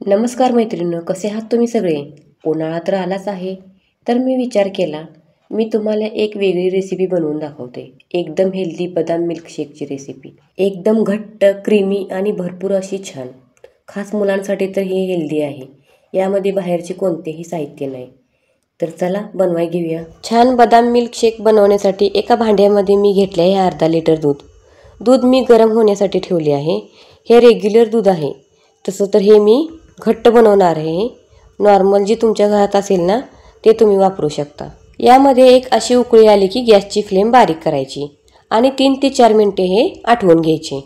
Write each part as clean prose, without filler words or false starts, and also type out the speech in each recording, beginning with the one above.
नमस्कार मैत्रिणींनो, कसे आहात तुम्ही सगळे? उन्हाळा तर आलाच आहे, तर मी विचार केला मी तुम्हाला एक वेगळी रेसिपी बनवून दाखवते. एकदम हेल्दी बदाम मिल्कशेकची रेसिपी. एकदम घट्ट, क्रीमी आणि भरपूर अशी छान. खास मुलांसाठी तर हे हेल्दी आहे. यामध्ये बाहेरचे कोणतेही साहित्य नाही. तर चला बनवाय घेऊया. छान बदाम मिल्कशेक बनवण्यासाठी एका भांड्यामध्ये मी घेतले आहे अर्धा लिटर दूध. दूध मी गरम होण्यासाठी ठेवले आहे. हे रेग्युलर दूध आहे, तसं तर हे मी घट्ट बनवणार आहे. नॉर्मल जी तुमच्या घरात असेल ना ते तुम्ही वापरू शकता. यामध्ये एक अशी उकळी आली की गॅसची फ्लेम बारीक करायची आणि 3 ते 4 मिनिटे हे आटवून घ्यायचे.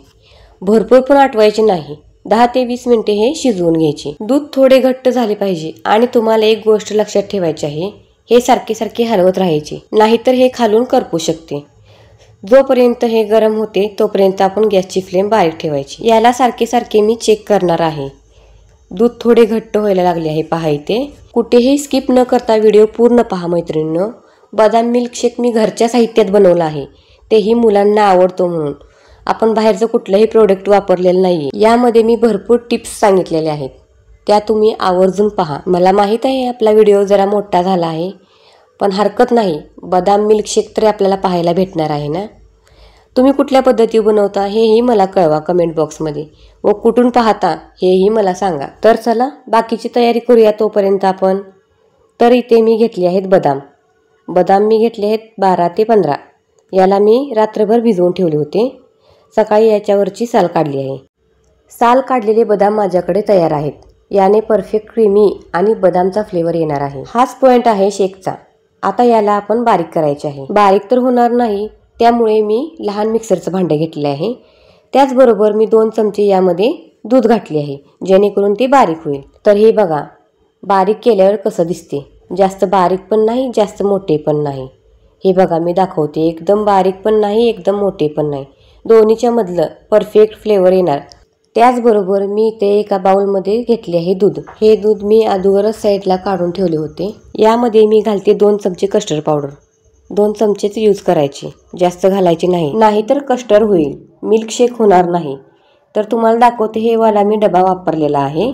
भरपूर पण आटवायचे नाही. 10 ते 20 मिनिटे हे शिजवून घ्यायचे. दूध थोडे घट्ट झाले पाहिजे आणि तुम्हाला एक गोष्ट लक्षात ठेवायची आहे, हे सारखे सारखे हलवत राहायचे, नाहीतर हे खालून करपू शकते. जोपर्यंत हे गरम होते तोपर्यंत आपण गॅसची फ्लेम बारीक ठेवायची. याला सारखे सारखे मी चेक करणार आहे. दूध थोडे घट्ट व्हायला लागले आहे पहा इथे. कुठेही स्किप न करता व्हिडिओ पूर्ण पहा मैत्रिणींनो. बदाम मिल्कशेक मी घरच्या साहित्यात बनवला आहे, तेही मुलांना आवडतो म्हणून. आपण बाहेरचं कुठलंही प्रोडक्ट वापरलेलं नाही. यामध्ये मी भरपूर टिप्स सांगितलेले आहेत, त्या तुम्ही आवर्जून पहा. मला माहीत आहे आपला व्हिडिओ जरा मोठा झाला आहे, पण हरकत नाही. बदाम मिल्कशेक तरी आपल्याला पाहायला भेटणार आहे ना. तुम्ही कुठल्या पद्धतीने बनवता हेही मला कळवा कमेंट बॉक्समध्ये, व कुठून पाहता हेही मला सांगा. तर चला बाकीची तयारी करूया तोपर्यंत आपण. तर इथे मी घेतले आहेत बदाम मी घेतले आहेत 12 ते 15. याला मी रात्रभर भिजवून ठेवले होते. सकाळी याच्यावरची साल काढली आहे. साल काढलेले बदाम माझ्याकडे तयार आहेत. याने परफेक्ट क्रीमी आणि बदामचा फ्लेवर येणार आहे. हाच पॉइंट आहे शेकचा. आता याला आपण बारीक करायचे आहे. बारीक तर होणार नाही, त्यामुळे मी लहान मिक्सरचं भांडं घेतले आहे. त्याचबरोबर मी 2 चमचे यामध्ये दूध घातले आहे, जेणेकरून ते बारीक होईल. तर हे बघा बारीक केल्यावर कसं दिसते. जास्त बारीक पण नाही, जास्त मोठे पण नाही. हे बघा मी दाखवते, एकदम बारीक पण नाही, एकदम मोठे पण नाही. दोन्हीच्या मधलं परफेक्ट फ्लेवर येणार. त्याचबरोबर मी इथे एका बाउलमध्ये घेतले आहे दूध. हे दूध मी अगोदरच साईडला काढून ठेवले होते. यामध्ये मी घालते 2 चमचे कस्टर्ड पावडर. 2 चमचेच यूज करायचे, जास्त घालायचे नाही, नाहीतर कस्टर्ड होईल, मिल्कशेक होणार नाही. तर तुम्हाला दाखवते, हे वाला मी डबा वापरलेला आहे.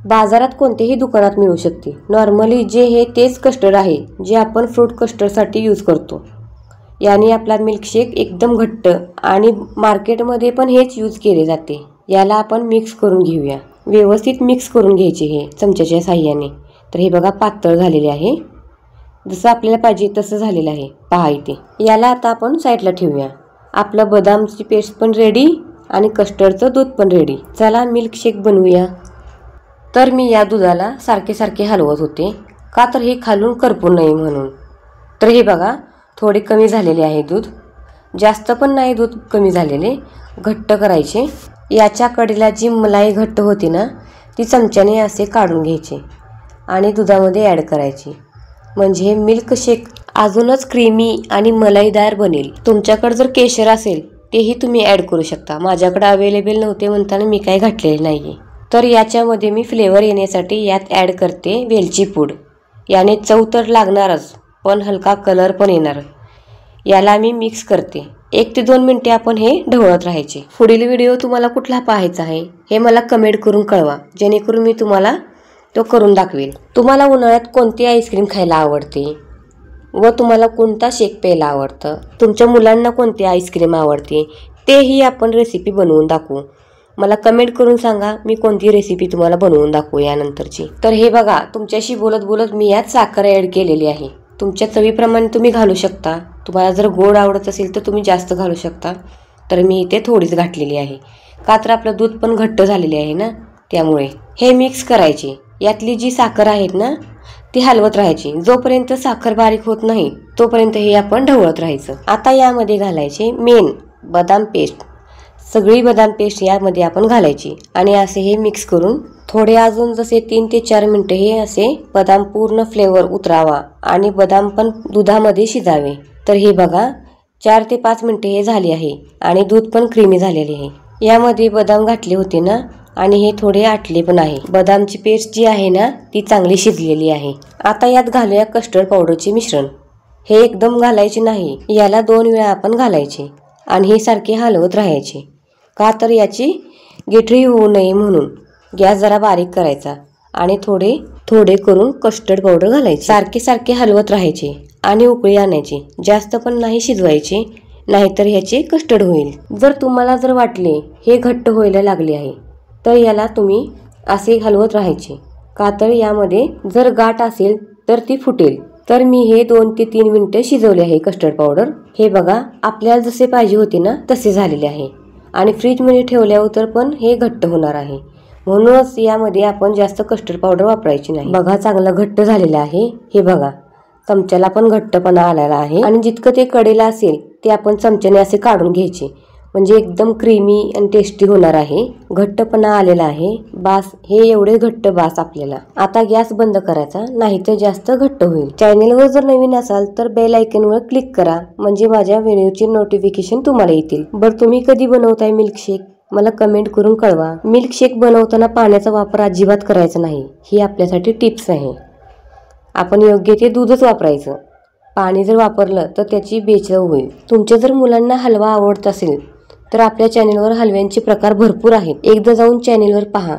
बाजारात कोणतेही दुकानात मिळू शकते. नॉर्मली जे हे तेच कस्टर्ड आहे जे आपण फ्रूट कस्टर्डसाठी यूज करतो. याने आपला मिल्कशेक एकदम घट्ट, आणि मार्केटमध्ये पण हेच यूज केले जाते. याला आपण मिक्स करून घेऊया. व्यवस्थित मिक्स करून घ्यायचे हे चमच्याच्या साह्याने. तर हे बघा पातळ झालेले आहे, जसं आपल्याला पाहिजे तसं झालेलं आहे पहा इथे. याला आता आपण साईडला ठेवूया. आपलं बदामची पेस्ट पण रेडी आणि कस्टर्डचं दूध पण रेडी. चला मिल्कशेक बनवूया. तर मी या दुधाला सारखे सारखे हलवत होते, का तर हे खालून करपू नये म्हणून. तर हे बघा थोडे कमी झालेले आहे दूध, जास्त पण नाही दूध कमी झालेले. घट्ट करायचे. याच्या कडेला जी मलाई घट्ट होती ना ती चमच्याने असे काढून घ्यायचे आणि दुधामध्ये ॲड करायची, म्हणजे मिल्कशेक अजूनच क्रीमी आणि मलाईदार बनेल. तुमच्याकडे जर केशर असेल तेही तुम्ही ॲड करू शकता. माझ्याकडे अवेलेबल नव्हते म्हणताना मी काही घातलेले नाही आहे. तर याच्यामध्ये मी फ्लेवर येण्यासाठी यात ॲड करते वेलची पूड. याने चव तर लागणारच, पण हलका कलर पण येणार. याला मी मिक्स करते. 1 ते 2 मिनिटे आपण हे ढवळत राहायचे. पुढील व्हिडिओ तुम्हाला कुठला पाहायचा आहे हे मला कमेंट करून कळवा, जेणेकरून मी तुम्हाला तो करून दाखवेल. तुम्हाला उन्हाळ्यात कोणती आईस्क्रीम खायला आवडते व तुम्हाला कोणता शेक प्यायला आवडतं, तुमच्या मुलांना कोणती आईस्क्रीम आवडते, तेही आपण रेसिपी बनवून दाखवू. मला कमेंट करून सांगा, मी कोणती रेसिपी तुम्हाला बनवून दाखवू यानंतरची. तर हे बघा तुमच्याशी बोलत बोलत मी यात साखर ॲड केलेली आहे. तुमच्या चवीप्रमाणे तुम्ही घालू शकता. तुम्हाला जर गोड आवडत असेल तर तुम्ही जास्त घालू शकता. तर मी इथे थोडीच घातलेली आहे, का तर आपलं दूध पण घट्ट झालेले आहे ना, त्यामुळे. हे मिक्स करायचे. यातली जी साखर आहेत ना ती हलवत राहायची. जोपर्यंत साखर बारीक होत नाही तोपर्यंत हे आपण ढवळत राहायचं. आता यामध्ये घालायचे मेन बदाम पेस्ट. सगळी बदाम पेस्ट यामध्ये आपण घालायची आणि असे हे मिक्स करून थोडे अजून जसे 3 ते 4 मिनिटे हे असे बदाम पूर्ण फ्लेवर उतरावा आणि बदाम पण दुधामध्ये शिजावे. तर हे बघा 4 ते 5 मिनिटे हे झाली आहे आणि दूध पण क्रीमी झालेले आहे. यामध्ये बदाम घातले होते ना आणि हे थोडे आटले पण आहे. बदामची पेस्ट जी आहे ना ती चांगली शिजलेली आहे. आता यात घालूया कस्टर्ड पावडरचे मिश्रण. हे एकदम घालायचे नाही, याला 2 वेळा आपण घालायचे आणि हे सारखे हलवत राहायचे, का तर याची गिठळी होऊ नये म्हणून. गॅस जरा बारीक करायचा आणि थोडे थोडे करून कस्टर्ड पावडर घालायचे. सारखे सारखे हलवत राहायचे आणि उकळी आणायची. जास्त पण नाही शिजवायचे, नाहीतर ह्याचे कस्टर्ड होईल. जर वाटले हे घट्ट व्हायला लागले आहे तर याला तुम्ही असे हलवत राहायचे, का तर यामध्ये जर गाठ असेल तर ती फुटेल. तर मी हे 2 ते 3 मिनिटं शिजवले आहे कस्टर्ड पावडर. हे बघा आपल्याला जसे पाहिजे होते ना तसे झालेले आहे आणि फ्रीजमध्ये ठेवल्यावर तर पण हे घट्ट होणार आहे. म्हणूनच यामध्ये आपण जास्त कस्टर्ड पावडर वापरायची नाही. बघा चांगलं घट्ट झालेलं आहे. हे बघा चमच्याला पण घट्टपणा आलेला आहे आणि जितकं ते कडेला असेल ते आपण चमच्याने असे काढून घ्यायचे, म्हणजे एकदम क्रीमी आणि टेस्टी होणार आहे. घट्टपणा आलेला आहे. बास, हे एवढे घट्ट बास आपल्याला. आता गॅस बंद करायचा, नाही तर जास्त घट्ट होईल. चॅनेलवर जर नवीन असाल तर बेल आयकॉनवर क्लिक करा, म्हणजे माझ्या व्हिडिओची नोटिफिकेशन तुम्हाला येतील. बरं तुम्ही कधी बनवताय मिल्कशेक मला कमेंट करून कळवा. मिल्कशेक बनवताना पाण्याचा वापर अजिबात करायचा नाही, ही आपल्यासाठी टिप्स आहे. आपण योग्य ते दूधच वापरायचं. पाणी जर वापरलं तर त्याची बेचव होईल. तुमच्या जर मुलांना हलवा आवडत असेल तर आपल्या चॅनेलवर हलव्यांचे प्रकार भरपूर आहेत, एकदा जाऊन चॅनेलवर पहा.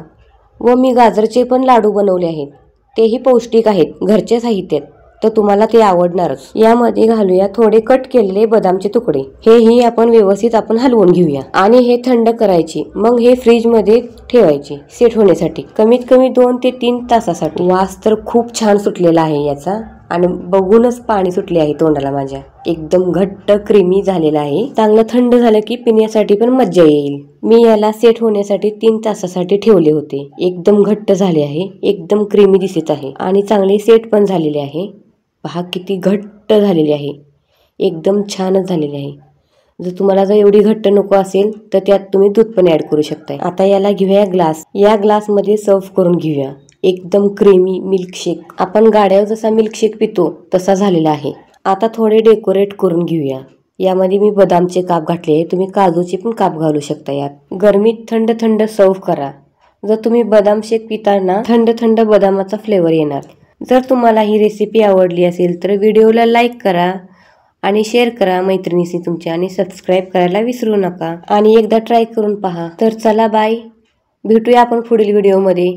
व मी गाजरचे पण लाडू बनवले आहेत, तेही पौष्टिक आहेत, घरच्या साहित्यात, तर तुम्हाला ते आवडणारच. यामध्ये घालूया थोडे कट केलेले बदामचे तुकडे. हेही आपण व्यवस्थित हलवून घेऊया आणि हे थंड करायचे. मग हे फ्रीज मध्ये ठेवायचे सेट होण्यासाठी कमीत कमी 2 ते 3 तासासाठी. वास तर खूप छान सुटलेला आहे याचा आणि बघूनच पाणी सुटले आहे तोंडाला माझ्या. एकदम घट्ट क्रीमी झालेला आहे. चांगलं थंड झालं की पिण्यासाठी पण मज्जा येईल. मी याला सेट होण्यासाठी 3 तासासाठी ठेवले होते. एकदम घट्ट झाले आहे, एकदम क्रीमी दिसत आहे आणि चांगले सेट पण झालेले आहे. पहा किती घट्ट झालेली आहे, एकदम छानच झालेली आहे. जर एवढी घट्ट नको असेल तर त्यात तुम्ही दूध पण ऍड करू शकताय. आता याला घेऊया ग्लास. या ग्लासमध्ये सर्व करून घेऊया. एकदम क्रीमी मिल्कशेक, आपण गाड्यावर जसा मिल्कशेक पितो तसा झालेला आहे. आता थोडे डेकोरेट करून घेऊया. यामध्ये मी बदामचे काप घातले आहे, तुम्ही काजूचे पण काप घालू शकता यात. गरमीत थंड थंड सर्व करा. जर तुम्ही बदाम शेक पिताना थंड थंड बदामाचा फ्लेवर येणार. जर तुम्हाला ही रेसिपी आवडली असेल तर व्हिडिओला लाईक करा आणि शेअर करा मैत्रिणींशी तुमच्या, आणि सबस्क्राईब करायला विसरू नका. आणि एकदा ट्राय करून पहा. तर चला बाय, भेटूया आपण पुढील व्हिडिओमध्ये.